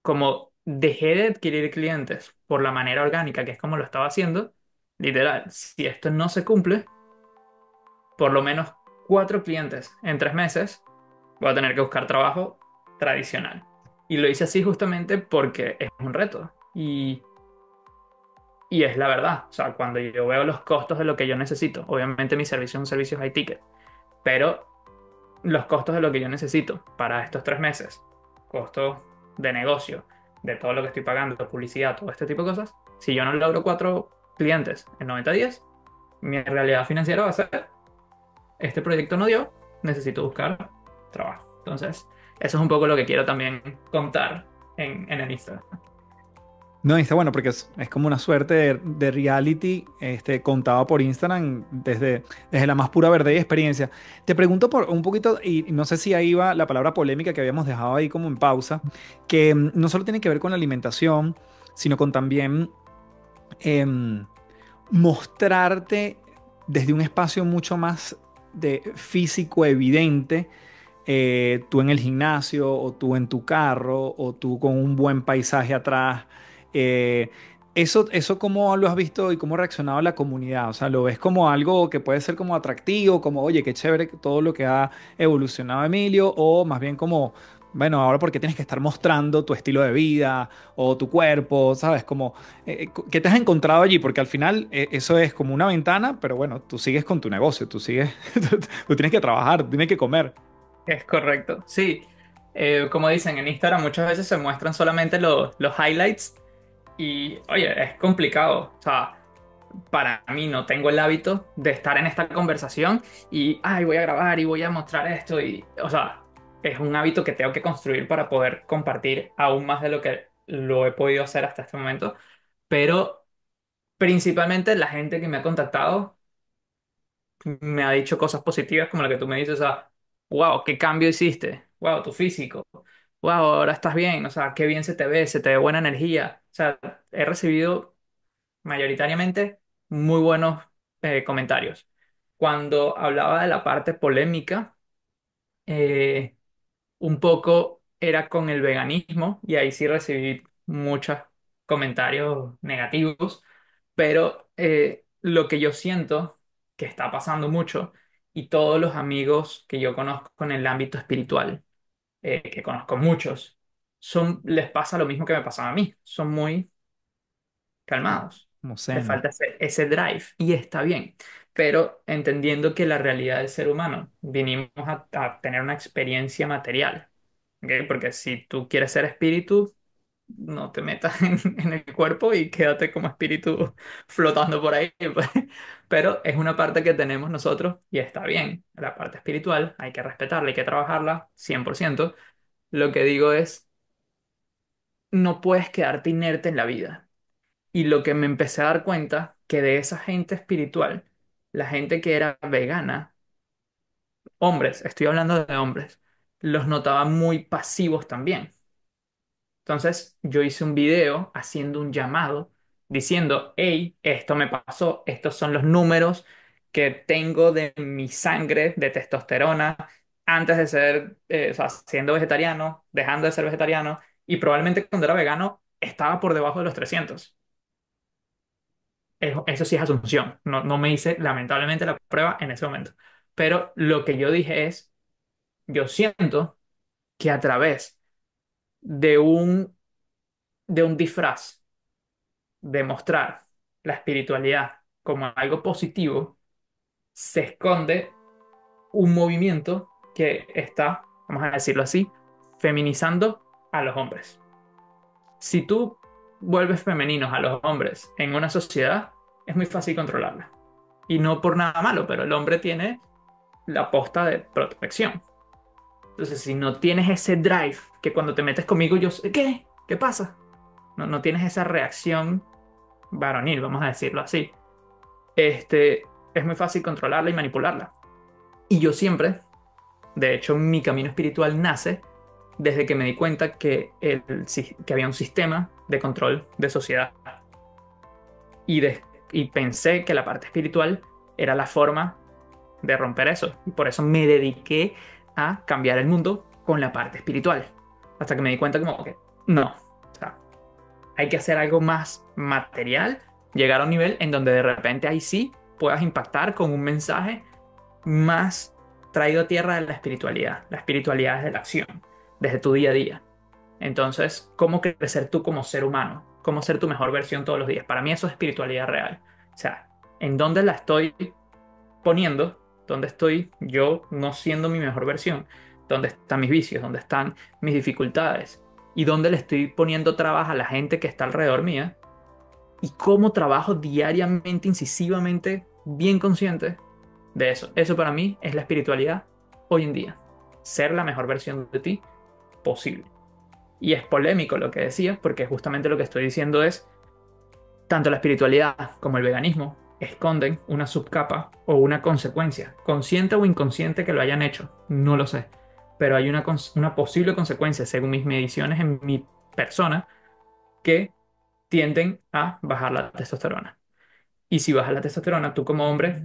como dejé de adquirir clientes por la manera orgánica, que es como lo estaba haciendo, literal, si esto no se cumple, por lo menos 4 clientes en 3 meses, voy a tener que buscar trabajo tradicional. Y lo hice así justamente porque es un reto. Y es la verdad. O sea, cuando yo veo los costos de lo que yo necesito, obviamente mi servicio es un servicio high ticket, pero los costos de lo que yo necesito para estos 3 meses, costos de negocio, de todo lo que estoy pagando, publicidad, todo este tipo de cosas, si yo no logro 4 clientes en 90 días, mi realidad financiera va a ser, este proyecto no dio, necesito buscar trabajo. Entonces, eso es un poco lo que quiero también contar en el Instagram. No, y está bueno porque es como una suerte de reality contado por Instagram desde la más pura verdad y experiencia. Te pregunto por un poquito, y no sé si ahí va la palabra polémica que habíamos dejado ahí como en pausa, que no solo tiene que ver con la alimentación, sino con también em, mostrarte desde un espacio mucho más de físico evidente, tú en el gimnasio o tú en tu carro o tú con un buen paisaje atrás. eh, eso cómo lo has visto y cómo ha reaccionado la comunidad. O sea, ¿lo ves como algo que puede ser como atractivo, como, oye, qué chévere todo lo que ha evolucionado Emilio? O más bien como, bueno, ahora porque tienes que estar mostrando tu estilo de vida o tu cuerpo, ¿sabes? Como, ¿qué te has encontrado allí? Porque al final eso es como una ventana, pero bueno, tú sigues con tu negocio, tú sigues, tú tienes que trabajar, tienes que comer. Es correcto. Sí, como dicen en Instagram, muchas veces se muestran solamente los highlights y, oye, es complicado. O sea, para mí no tengo el hábito de estar en esta conversación y, ay, voy a grabar y voy a mostrar esto y, o sea, es un hábito que tengo que construir para poder compartir aún más de lo que lo he podido hacer hasta este momento. Pero principalmente la gente que me ha contactado me ha dicho cosas positivas como la que tú me dices, o sea, wow, qué cambio hiciste, wow, tu físico, wow, ahora estás bien, o sea, qué bien se te ve buena energía. O sea, he recibido mayoritariamente muy buenos comentarios. Cuando hablaba de la parte polémica, eh, un poco era con el veganismo y ahí sí recibí muchos comentarios negativos, pero lo que yo siento que está pasando mucho y todos los amigos que yo conozco en el ámbito espiritual, que conozco muchos, les pasa lo mismo que me pasaba a mí. Son muy calmados. Como Le zen. falta ese drive y está bien. Pero entendiendo que la realidad del ser humano, vinimos a tener una experiencia material. ¿Ok? Porque si tú quieres ser espíritu, no te metas en el cuerpo y quédate como espíritu flotando por ahí, pues. Pero es una parte que tenemos nosotros y está bien. La parte espiritual hay que respetarla, hay que trabajarla 100%. Lo que digo es, no puedes quedarte inerte en la vida. Y lo que me empecé a dar cuenta, que de esa gente espiritual, la gente que era vegana, hombres, estoy hablando de hombres, los notaba muy pasivos también. Entonces yo hice un video haciendo un llamado diciendo, hey, esto me pasó, estos son los números que tengo de mi sangre de testosterona antes de ser, o sea, siendo vegetariano, dejando de ser vegetariano, y probablemente cuando era vegano estaba por debajo de los 300. Eso sí es asunción. No, no me hice lamentablemente la prueba en ese momento. Pero lo que yo dije es, yo siento que a través de un disfraz, de mostrar la espiritualidad como algo positivo, se esconde un movimiento que está, vamos a decirlo así, feminizando a los hombres. Si tú vuelves femeninos a los hombres en una sociedad, es muy fácil controlarla. Y no por nada malo, pero el hombre tiene la posta de protección. Entonces, si no tienes ese drive, que cuando te metes conmigo yo sé, ¿qué? ¿Qué pasa? No, no tienes esa reacción varonil, vamos a decirlo así. Es muy fácil controlarla y manipularla. Y yo siempre, de hecho, mi camino espiritual nace desde que me di cuenta que había un sistema de control de sociedad. Y pensé que la parte espiritual era la forma de romper eso. Y por eso me dediqué a cambiar el mundo con la parte espiritual. Hasta que me di cuenta como que no. O sea, hay que hacer algo más material, llegar a un nivel en donde de repente ahí sí puedas impactar con un mensaje más traído a tierra de la espiritualidad. La espiritualidad es de la acción, desde tu día a día. Entonces, ¿cómo crecer tú como ser humano? ¿Cómo ser tu mejor versión todos los días? Para mí eso es espiritualidad real. O sea, ¿en dónde la estoy poniendo? ¿Dónde estoy yo no siendo mi mejor versión? ¿Dónde están mis vicios? ¿Dónde están mis dificultades? ¿Y dónde le estoy poniendo trabas a la gente que está alrededor mía? ¿Y cómo trabajo diariamente, incisivamente, bien consciente de eso? Eso para mí es la espiritualidad hoy en día. Ser la mejor versión de ti posible. Y es polémico lo que decías, porque justamente lo que estoy diciendo es, tanto la espiritualidad como el veganismo esconden una subcapa o una consecuencia, consciente o inconsciente que lo hayan hecho, no lo sé, pero hay una posible consecuencia, según mis mediciones en mi persona, que tienden a bajar la testosterona. Y si bajas la testosterona, tú como hombre,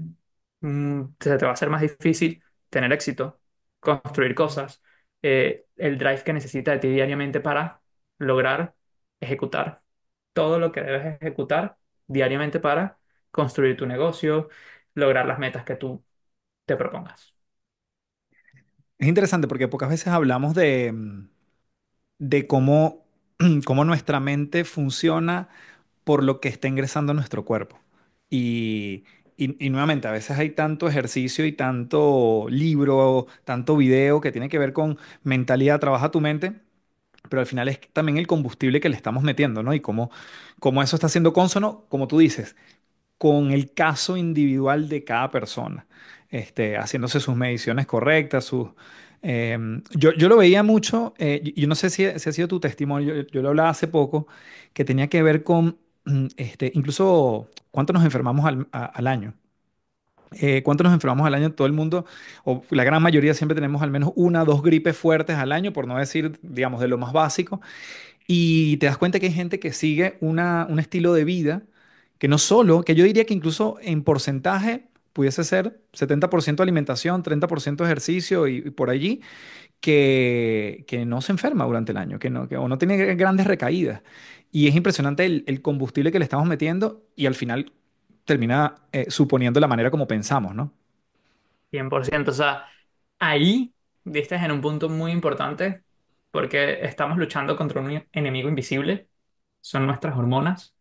se te va a hacer más difícil tener éxito, construir cosas, el drive que necesitas de ti diariamente para lograr ejecutar todo lo que debes ejecutar diariamente para construir tu negocio, lograr las metas que tú te propongas. Es interesante porque pocas veces hablamos de cómo, cómo nuestra mente funciona por lo que está ingresando a nuestro cuerpo. Y, y nuevamente, a veces hay tanto ejercicio y tanto libro, tanto video que tiene que ver con mentalidad, trabaja tu mente, pero al final es también el combustible que le estamos metiendo, ¿no? Y cómo eso está siendo consono, como tú dices, con el caso individual de cada persona, haciéndose sus mediciones correctas, yo lo veía mucho, yo no sé si ha sido tu testimonio, yo lo hablaba hace poco, que tenía que ver con, incluso cuánto nos enfermamos al año. ¿Cuánto nos enfermamos al año? Todo el mundo, o la gran mayoría siempre tenemos al menos una o dos gripes fuertes al año, por no decir, digamos, de lo más básico. Y te das cuenta que hay gente que sigue un estilo de vida que no solo, que yo diría que incluso en porcentaje pudiese ser 70% alimentación, 30% ejercicio y por allí, que no se enferma durante el año, o no tiene grandes recaídas. Y es impresionante el combustible que le estamos metiendo y al final termina suponiendo la manera como pensamos, ¿no? 100%. O sea, ahí diste en un punto muy importante porque estamos luchando contra un enemigo invisible, son nuestras hormonas.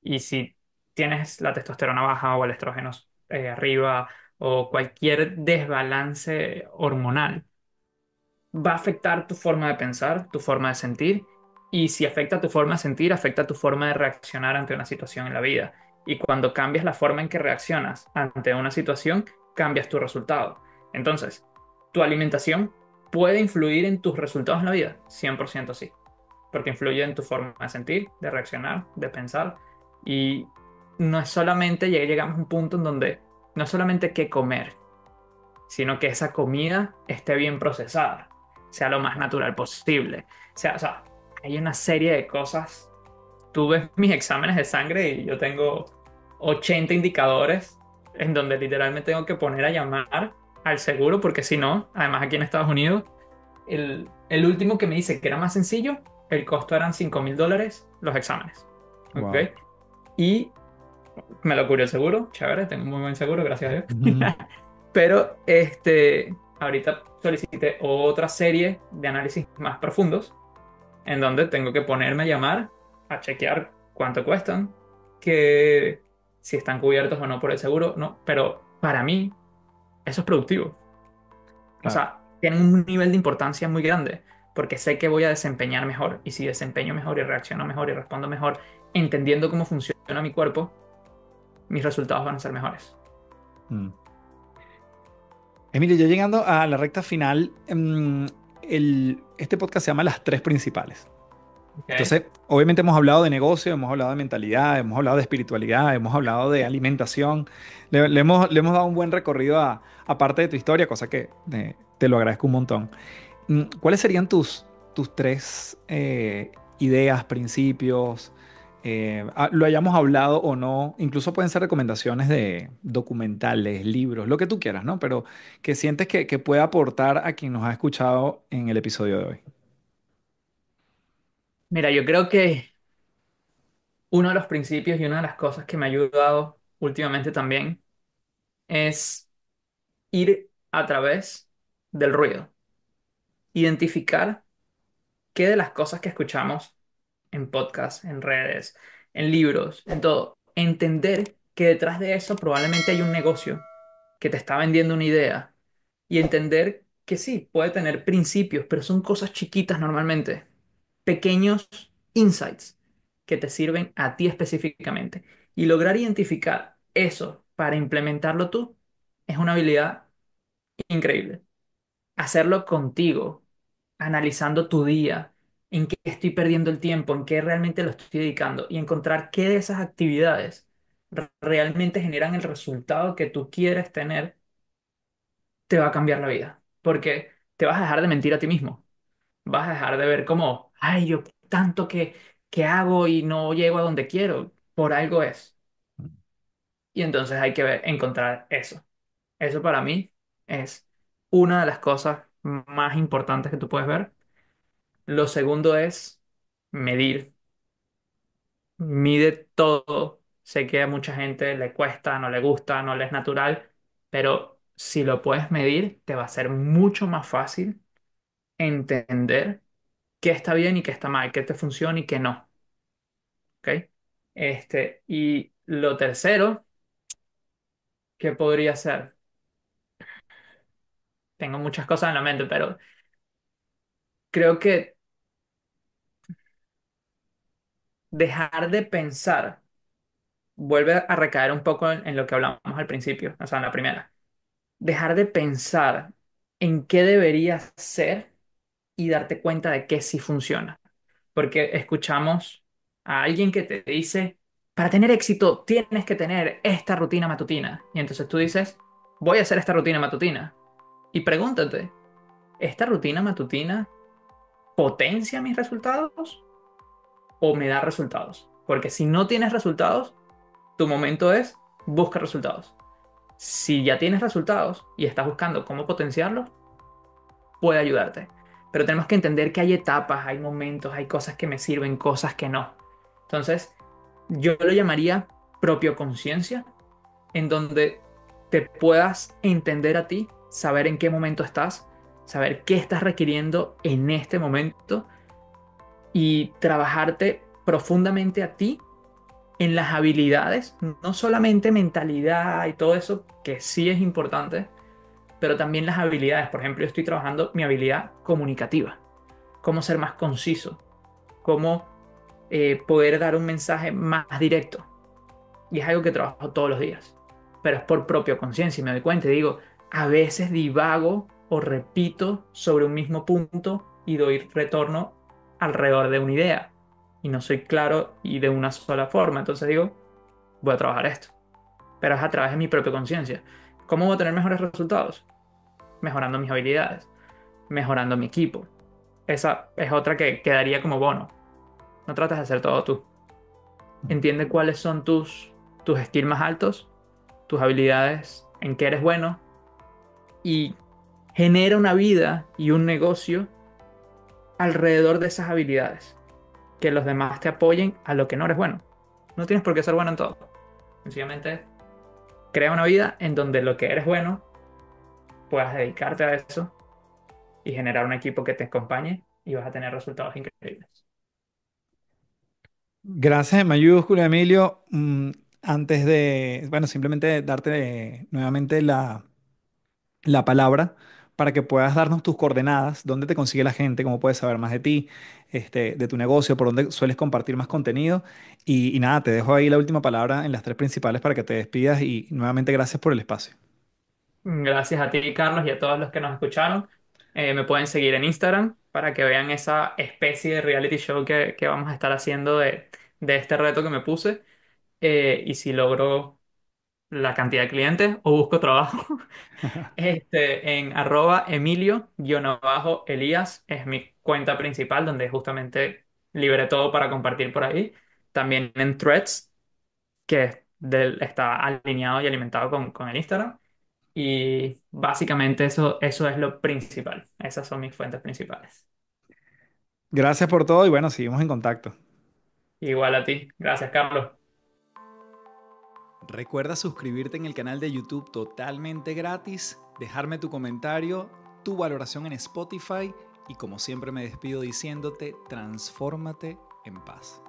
Y si tienes la testosterona baja o el estrógeno arriba o cualquier desbalance hormonal, va a afectar tu forma de pensar, tu forma de sentir. Y si afecta tu forma de sentir, afecta tu forma de reaccionar ante una situación en la vida. Y cuando cambias la forma en que reaccionas ante una situación, cambias tu resultado. Entonces, tu alimentación puede influir en tus resultados en la vida, 100% sí, porque influye en tu forma de sentir, de reaccionar, de pensar. Y no es solamente, llegamos a un punto en donde no es solamente qué comer, sino que esa comida esté bien procesada, sea lo más natural posible. O sea, hay una serie de cosas. Tú ves mis exámenes de sangre y yo tengo 80 indicadores en donde literalmente tengo que poner a llamar al seguro, porque si no, además aquí en Estados Unidos, el último que me dice que era más sencillo, el costo eran $5.000 los exámenes. ¿Ok? Wow. Y me lo cubrió el seguro, chévere, tengo un muy buen seguro, gracias a Dios. Ujú. Pero ahorita solicité otra serie de análisis más profundos en donde tengo que ponerme a llamar a chequear cuánto cuestan, que si están cubiertos o no por el seguro, no, pero para mí eso es productivo. O Claro. sea, tienen un nivel de importancia muy grande porque sé que voy a desempeñar mejor y si desempeño mejor y reacciono mejor y respondo mejor, entendiendo cómo funciona mi cuerpo, mis resultados van a ser mejores. Mm. Emilio, ya llegando a la recta final, este podcast se llama Las Tres Principales. ¿Ok? Entonces, obviamente hemos hablado de negocio, hemos hablado de mentalidad, hemos hablado de espiritualidad, hemos hablado de alimentación. Le hemos dado un buen recorrido a parte de tu historia, cosa que te lo agradezco un montón. ¿Cuáles serían tus tres ideas, principios? Lo hayamos hablado o no, incluso pueden ser recomendaciones de documentales, libros, lo que tú quieras, ¿no? Pero que sientes que puede aportar a quien nos ha escuchado en el episodio de hoy. Mira, yo creo que uno de los principios y una de las cosas que me ha ayudado últimamente también es ir a través del ruido, identificar qué de las cosas que escuchamos en podcasts, en redes, en libros, en todo, entender que detrás de eso probablemente hay un negocio que te está vendiendo una idea y entender que sí, puede tener principios, pero son cosas chiquitas normalmente, pequeños insights que te sirven a ti específicamente. Y lograr identificar eso para implementarlo tú es una habilidad increíble. Hacerlo contigo, analizando tu día, en qué estoy perdiendo el tiempo, en qué realmente lo estoy dedicando y encontrar qué de esas actividades realmente generan el resultado que tú quieres tener, te va a cambiar la vida. Porque te vas a dejar de mentir a ti mismo. Vas a dejar de ver como, ay, yo tanto que hago y no llego a donde quiero. Por algo es. Y entonces hay que encontrar eso. Eso para mí es una de las cosas más importantes que tú puedes ver. Lo segundo es medir. Mide todo. Sé que a mucha gente le cuesta, no le gusta, no le es natural, pero si lo puedes medir, te va a ser mucho más fácil entender qué está bien y qué está mal, qué te funciona y qué no. ¿Ok? Y lo tercero, ¿qué podría ser? Tengo muchas cosas en la mente, pero creo que dejar de pensar vuelve a recaer un poco en lo que hablamos al principio, o sea, en la primera. Dejar de pensar en qué debería ser y darte cuenta de que sí funciona. Porque escuchamos a alguien que te dice, para tener éxito tienes que tener esta rutina matutina. Y entonces tú dices, voy a hacer esta rutina matutina. Y pregúntate, ¿esta rutina matutina potencia mis resultados o me da resultados? Porque si no tienes resultados, tu momento es busca resultados. Si ya tienes resultados y estás buscando cómo potenciarlos, puede ayudarte. Pero tenemos que entender que hay etapas, hay momentos, hay cosas que me sirven, cosas que no. Entonces, yo lo llamaría propio conciencia. en donde te puedas entender a ti, saber en qué momento estás, saber qué estás requiriendo en este momento y trabajarte profundamente a ti en las habilidades, no solamente mentalidad y todo eso, que sí es importante, pero también las habilidades. Por ejemplo, yo estoy trabajando mi habilidad comunicativa, cómo ser más conciso, cómo poder dar un mensaje más directo. Y es algo que trabajo todos los días, pero es por propia conciencia y me doy cuenta y digo, a veces divago o repito sobre un mismo punto y doy retorno alrededor de una idea y no soy claro y de una sola forma. Entonces digo, voy a trabajar esto, pero es a través de mi propia conciencia. ¿Cómo voy a tener mejores resultados? Mejorando mis habilidades, mejorando mi equipo. Esa es otra que quedaría como bono. No trates de hacer todo tú. Entiende cuáles son tus skills más altos, tus habilidades, en qué eres bueno y genera una vida y un negocio alrededor de esas habilidades. Que los demás te apoyen a lo que no eres bueno. No tienes por qué ser bueno en todo. Sencillamente crea una vida en donde lo que eres bueno puedas dedicarte a eso y generar un equipo que te acompañe y vas a tener resultados increíbles. Gracias en mayúscula, Emilio. Antes de, bueno, simplemente darte nuevamente la palabra para que puedas darnos tus coordenadas, dónde te consigue la gente, cómo puedes saber más de ti, de tu negocio, por dónde sueles compartir más contenido. Y nada, te dejo ahí la última palabra en las tres principales para que te despidas y nuevamente gracias por el espacio. Gracias a ti, Carlos, y a todos los que nos escucharon. Me pueden seguir en Instagram para que vean esa especie de reality show que vamos a estar haciendo de este reto que me puse. Y si logro la cantidad de clientes o busco trabajo, en @Emilio_Elías es mi cuenta principal donde justamente libré todo para compartir por ahí. También en Threads, que está alineado y alimentado con el Instagram. Y básicamente eso es lo principal. Esas son mis fuentes principales. Gracias por todo y bueno, seguimos en contacto. Igual a ti. Gracias, Carlos. Recuerda suscribirte en el canal de YouTube totalmente gratis, dejarme tu comentario, tu valoración en Spotify y como siempre me despido diciéndote, transfórmate en paz.